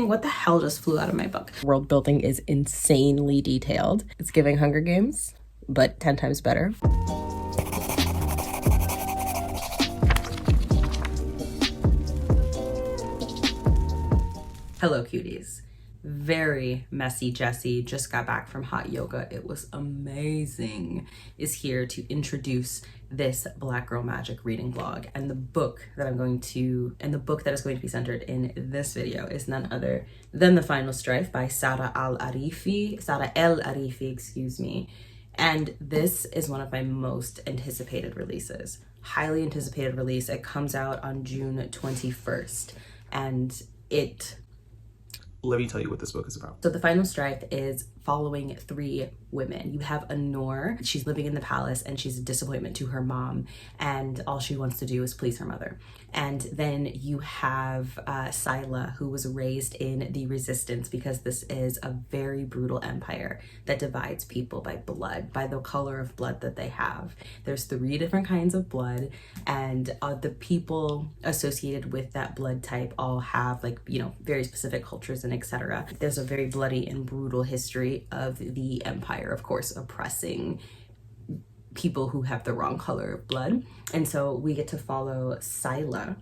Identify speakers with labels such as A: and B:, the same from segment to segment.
A: What the hell just flew out of my book? World building is insanely detailed. It's giving Hunger Games, but 10 times better. Hello, cuties. Very messy Jessie, just got back from hot yoga. It was amazing. Is here to introduce this Black Girl Magic reading blog, and the book that is going to be centered in this video is none other than The Final Strife by Sara El Arifi, excuse me. And this is one of my most anticipated releases. Highly anticipated release. It comes out on June 21st, and
B: let me tell you what this book is about.
A: So The Final Strife is following 3 women. You have Anor. She's living in the palace and she's a disappointment to her mom, and all she wants to do is please her mother. And then you have Sila, who was raised in the resistance, because this is a very brutal empire that divides people by blood, by the color of blood that they have. There's 3 different kinds of blood, and the people associated with that blood type all have, like, you know, very specific cultures and etc. There's a very bloody and brutal history of the empire, of course, oppressing people who have the wrong color of blood. And so we get to follow Sila,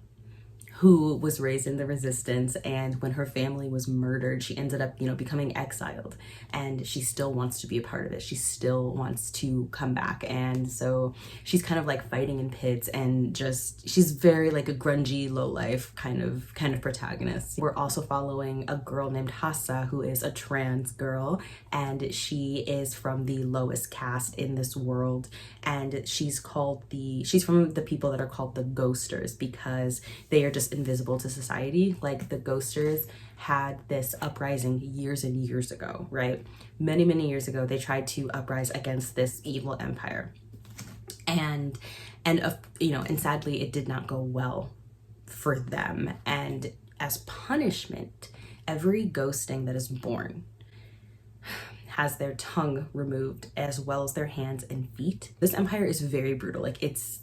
A: who was raised in the resistance, and when her family was murdered, she ended up, you know, becoming exiled, and she still wants to be a part of it. She still wants to come back, and so she's kind of like fighting in pits, and just, she's very like a grungy, low-life kind of protagonist. We're also following a girl named Hassa, who is a trans girl, and she is from the lowest caste in this world, and she's from the people that are called the ghosters, because they are just invisible to society. Like, the ghosters had this uprising years and years ago, right? Many years ago, they tried to uprise against this evil empire, and sadly it did not go well for them. And as punishment, every ghosting that is born has their tongue removed, as well as their hands and feet. This empire is very brutal. Like, it's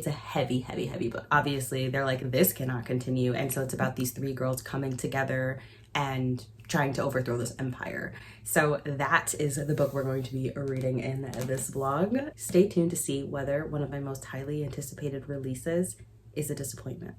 A: a heavy book. Obviously, they're like, this cannot continue. And so it's about these 3 girls coming together and trying to overthrow this empire. So that is the book we're going to be reading in this blog. Stay tuned to see whether one of my most highly anticipated releases is a disappointment.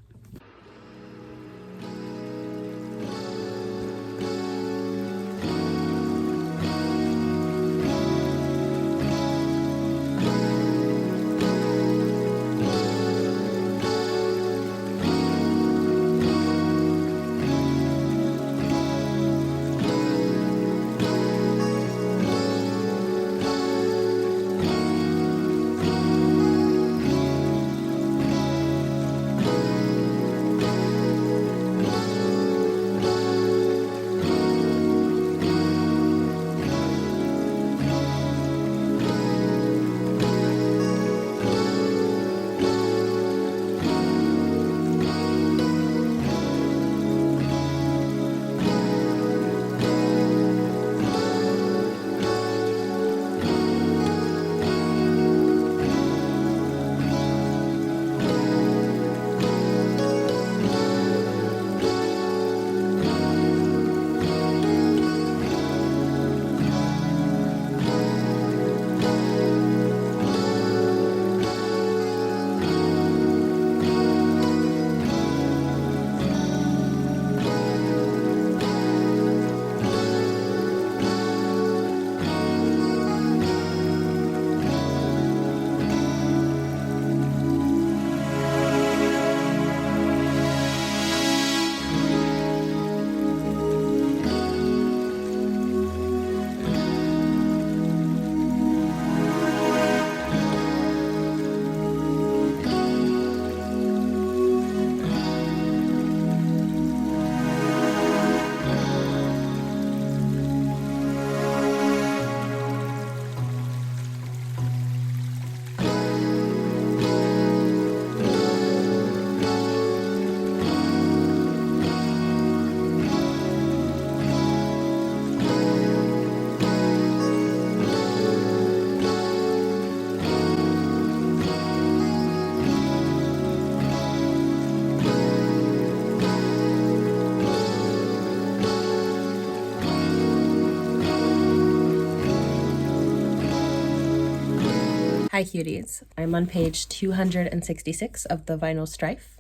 C: Hi cuties, I'm on page 266 of the Final Strife.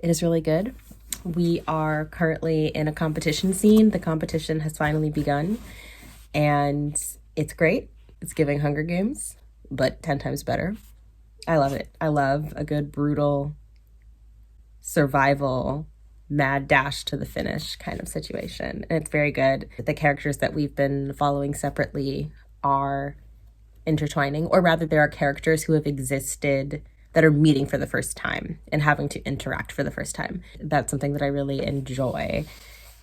C: It is really good. We are currently in a competition scene. The competition has finally begun and it's great. It's giving Hunger Games, but 10 times better. I love it. I love a good brutal survival mad dash to the finish kind of situation. And it's very good. The characters that we've been following separately are intertwining, or rather there are characters who have existed that are meeting for the first time and having to interact for the first time. That's something that I really enjoy.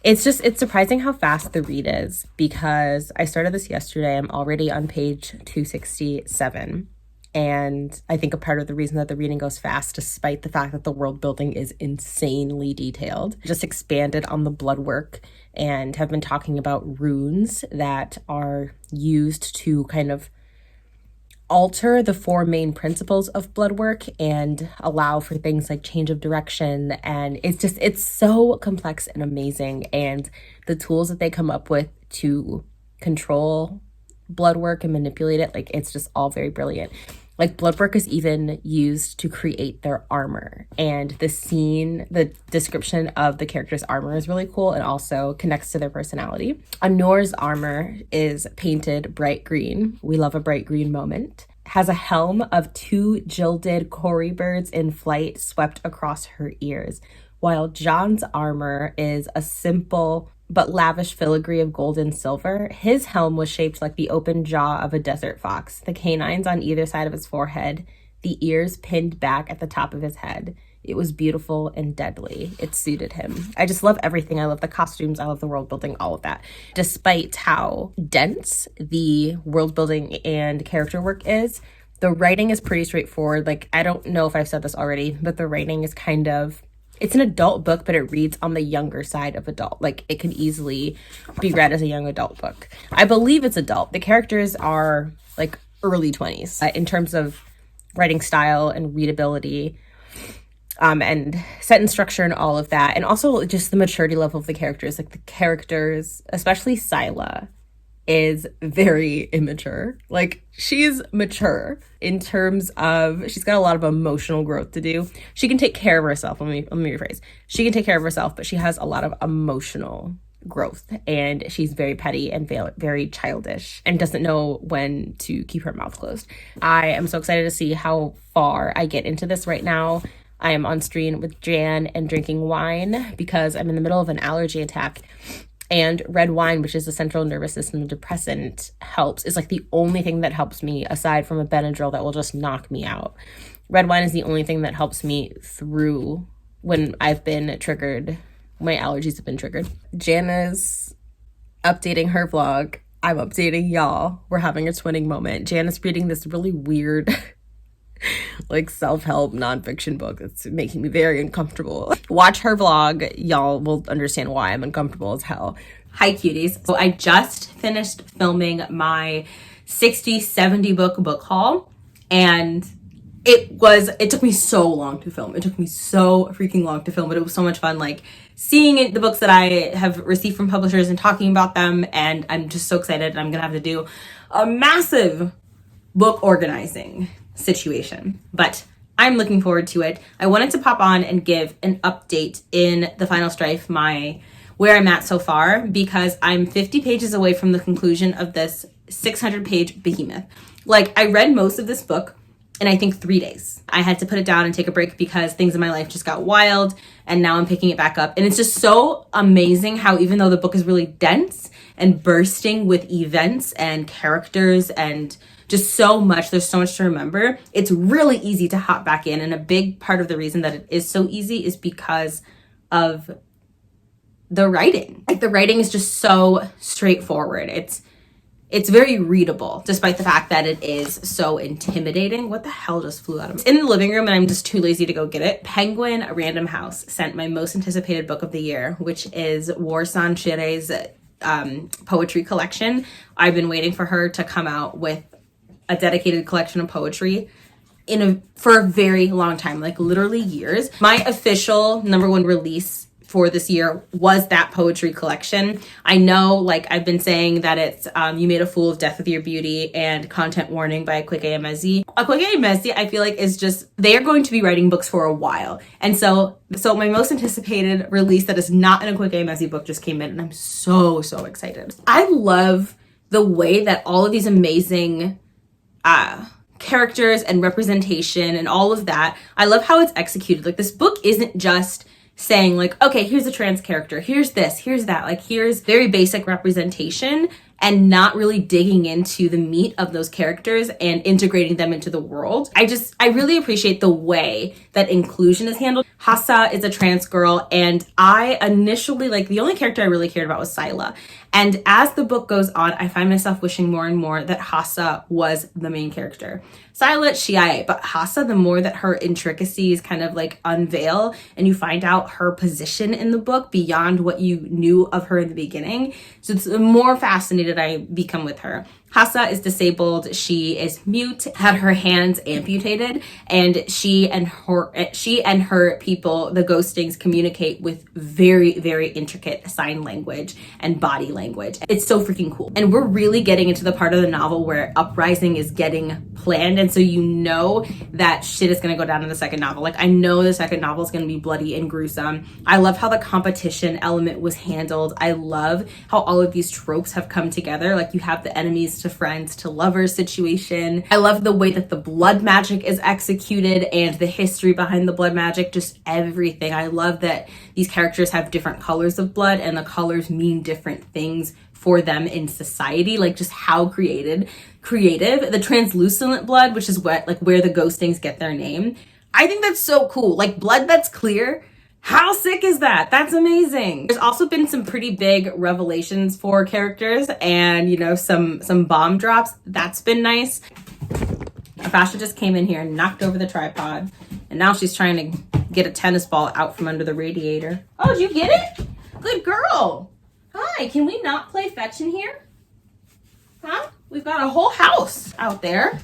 C: It's surprising how fast the read is, because I started this yesterday. I'm already on page 267. And I think a part of the reason that the reading goes fast, despite the fact that the world building is insanely detailed, just expanded on the blood work and have been talking about runes that are used to kind of alter the four main principles of blood work and allow for things like change of direction. And it's so complex and amazing. And the tools that they come up with to control blood work and manipulate it, like, it's just all very brilliant. Like, blood work is even used to create their armor, and the description of the character's armor is really cool and also connects to their personality. Anor's armor is painted bright green. We love a bright green moment. Has a helm of 2 gilded Cory birds in flight swept across her ears, while John's armor is a simple but lavish filigree of gold and silver. His helm was shaped like the open jaw of a desert fox, the canines on either side of his forehead, the ears pinned back at the top of his head. It was beautiful and deadly. It suited him. I just love everything. I love the costumes. I love the world building, all of that. Despite how dense the world building and character work is, the writing is pretty straightforward. Like, I don't know if I've said this already, but the writing is kind of, it's an adult book, but it reads on the younger side of adult. Like, it can easily be read as a young adult book. I believe it's adult. The characters are like early 20s in terms of writing style and readability, and sentence structure and all of that. And also just the maturity level of the characters. Like, the characters, especially Scylla, is very immature. Like, she's mature in terms of, she's got a lot of emotional growth to do. She can take care of herself. Let me rephrase. She can take care of herself, but she has a lot of emotional growth, and she's very petty and very childish and doesn't know when to keep her mouth closed. I am so excited to see how far I get into this right now. I am on screen with Jan and drinking wine because I'm in the middle of an allergy attack. And red wine, which is a central nervous system depressant, is like the only thing that helps me, aside from a Benadryl that will just knock me out. Red wine is the only thing that helps me through when I've been triggered. My allergies have been triggered. Jana's updating her vlog. I'm updating y'all. We're having a twinning moment. Jana's reading this really weird like self-help nonfiction book that's making me very uncomfortable. Watch her vlog. Y'all will understand why I'm uncomfortable as hell.
A: Hi cuties. So I just finished filming my 60-70 book haul, and it took me so long to film. It took me so freaking long to film, but it was so much fun, like seeing the books that I have received from publishers and talking about them. And I'm just so excited. I'm gonna have to do a massive book organizing situation, but I'm looking forward to it. I wanted to pop on and give an update in the Final Strife, where I'm at so far, because I'm 50 pages away from the conclusion of this 600-page behemoth. Like, I read most of this book in, I think, 3 days. I had to put it down and take a break because things in my life just got wild, and now I'm picking it back up. And it's just so amazing how, even though the book is really dense and bursting with events and characters and just so much, there's so much to remember, it's really easy to hop back in. And a big part of the reason that it is so easy is because of the writing. Like, the writing is just so straightforward. It's very readable, despite the fact that it is so intimidating. What the hell just flew out of me? It's in the living room and I'm just too lazy to go get it. Penguin Random House sent my most anticipated book of the year, which is Warsan Shire's poetry collection. I've been waiting for her to come out with a dedicated collection of poetry for a very long time, like literally years. My official #1 release for this year was that poetry collection. I know, like I've been saying, that it's You Made a Fool of Death with Your Beauty and Content Warning by Akwege Emezi. Akwege Emezi, I feel like, is just, they are going to be writing books for a while. And so my most anticipated release that is not an Akwege Emezi book just came in, and I'm so excited. I love the way that all of these amazing characters and representation and all of that, I love how it's executed. Like, this book isn't just saying like, okay, here's a trans character, here's this, here's that, like here's very basic representation, and not really digging into the meat of those characters and integrating them into the world. I really appreciate the way that inclusion is handled. Hassa is a trans girl, and I initially, like, the only character I really cared about was Sila. And as the book goes on, I find myself wishing more and more that Hassa was the main character. Sila, Shiai, but Hassa, the more that her intricacies kind of like unveil and you find out her position in the book beyond what you knew of her in the beginning, so it's the more fascinated I become with her. Hassa is disabled. She is mute, had her hands amputated, and she and her people, the ghostings, communicate with very, very intricate sign language and body language. It's so freaking cool. And we're really getting into the part of the novel where uprising is getting planned, and so you know that shit is going to go down in the second novel. Like, I know the second novel is going to be bloody and gruesome. I love how the competition element was handled. I love how all of these tropes have come together. Like, you have the enemies to friends to lovers situation. I love the way that the blood magic is executed and the history behind the blood magic, just everything. I love that these characters have different colors of blood and the colors mean different things for them in society. Like, just how creative. The translucent blood, which is what, like, where the ghostings get their name. I think that's so cool. Like, blood that's clear. How sick is that? That's amazing. There's also been some pretty big revelations for characters and, you know, some bomb drops. That's been nice. Fasha just came in here and knocked over the tripod, and now she's trying to get a tennis ball out from under the radiator. Oh, did you get it? Good girl. Hi, can we not play fetch in here? Huh? We've got a whole house out there.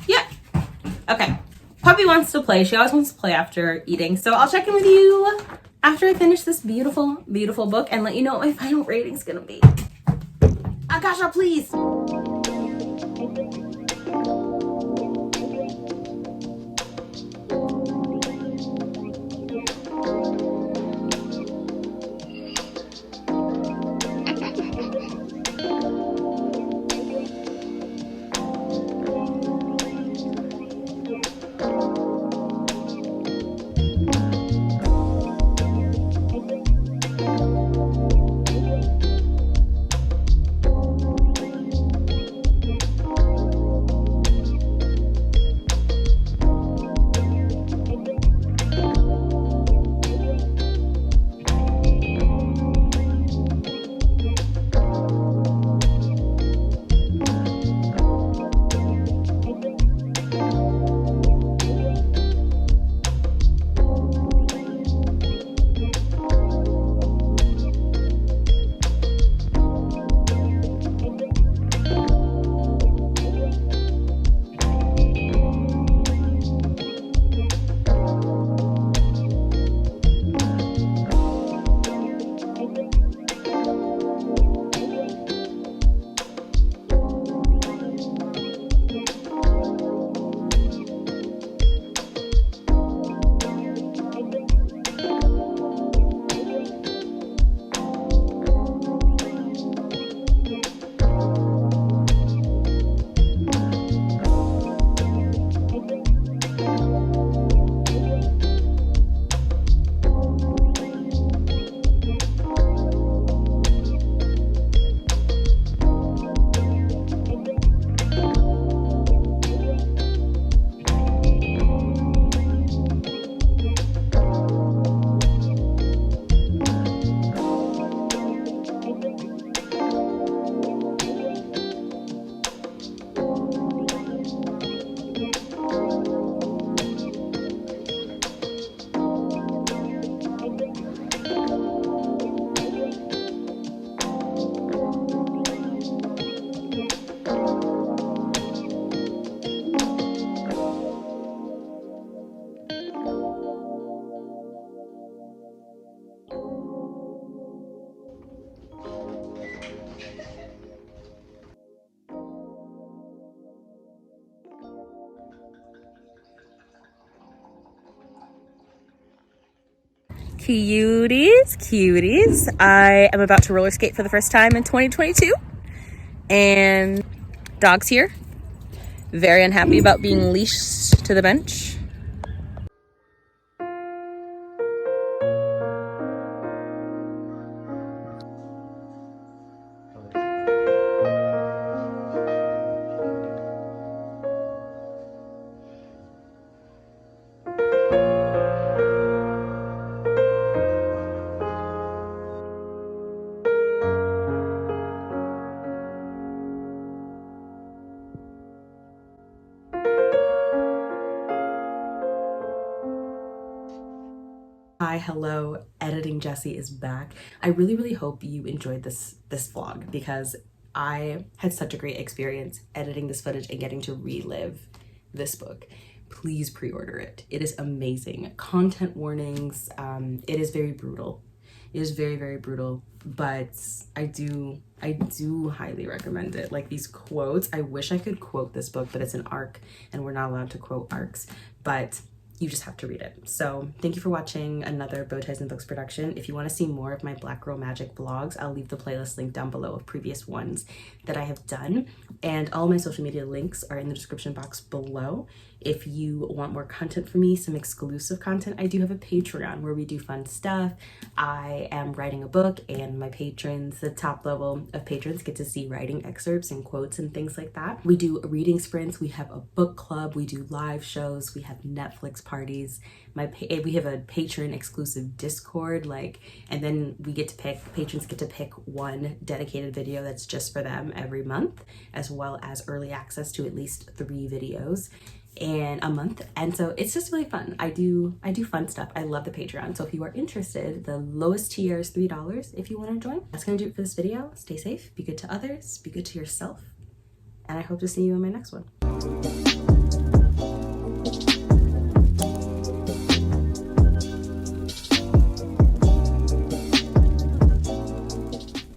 A: Yep. Okay. Puppy wants to play. She always wants to play after eating. So I'll check in with you after I finish this beautiful, beautiful book and let you know what my final rating's gonna be. Akasha, please.
C: Cuties. I am about to roller skate for the first time in 2022. And dog's here. Very unhappy about being leashed to the bench.
A: Hi, hello, Editing Jessie is back. I really hope you enjoyed this vlog because I had such a great experience editing this footage and getting to relive this book. Please pre-order it. It is amazing. Content warnings, it is very brutal. It is very brutal, but I do highly recommend it. Like these quotes, I wish I could quote this book, but it's an arc and we're not allowed to quote arcs, but you just have to read it. So thank you for watching another Bow Ties and Books production. If you want to see more of my Black Girl Magic vlogs, I'll leave the playlist link down below of previous ones that I have done. And all my social media links are in the description box below. If you want more content from me, some exclusive content, I do have a Patreon where we do fun stuff. I am writing a book and my patrons, the top level of patrons, get to see writing excerpts and quotes and things like that. We do reading sprints, we have a book club, we do live shows, we have Netflix parties. We have a patron exclusive Discord, and then we get to patrons get to pick one dedicated video that's just for them every month, as well as early access to at least 3 videos in a month. And so it's just really fun. I do fun stuff. I love the Patreon. So if you are interested, the lowest tier is $3 if you want to join. That's gonna do it for this video. Stay safe, be good to others, be good to yourself, and I hope to see you in my next one.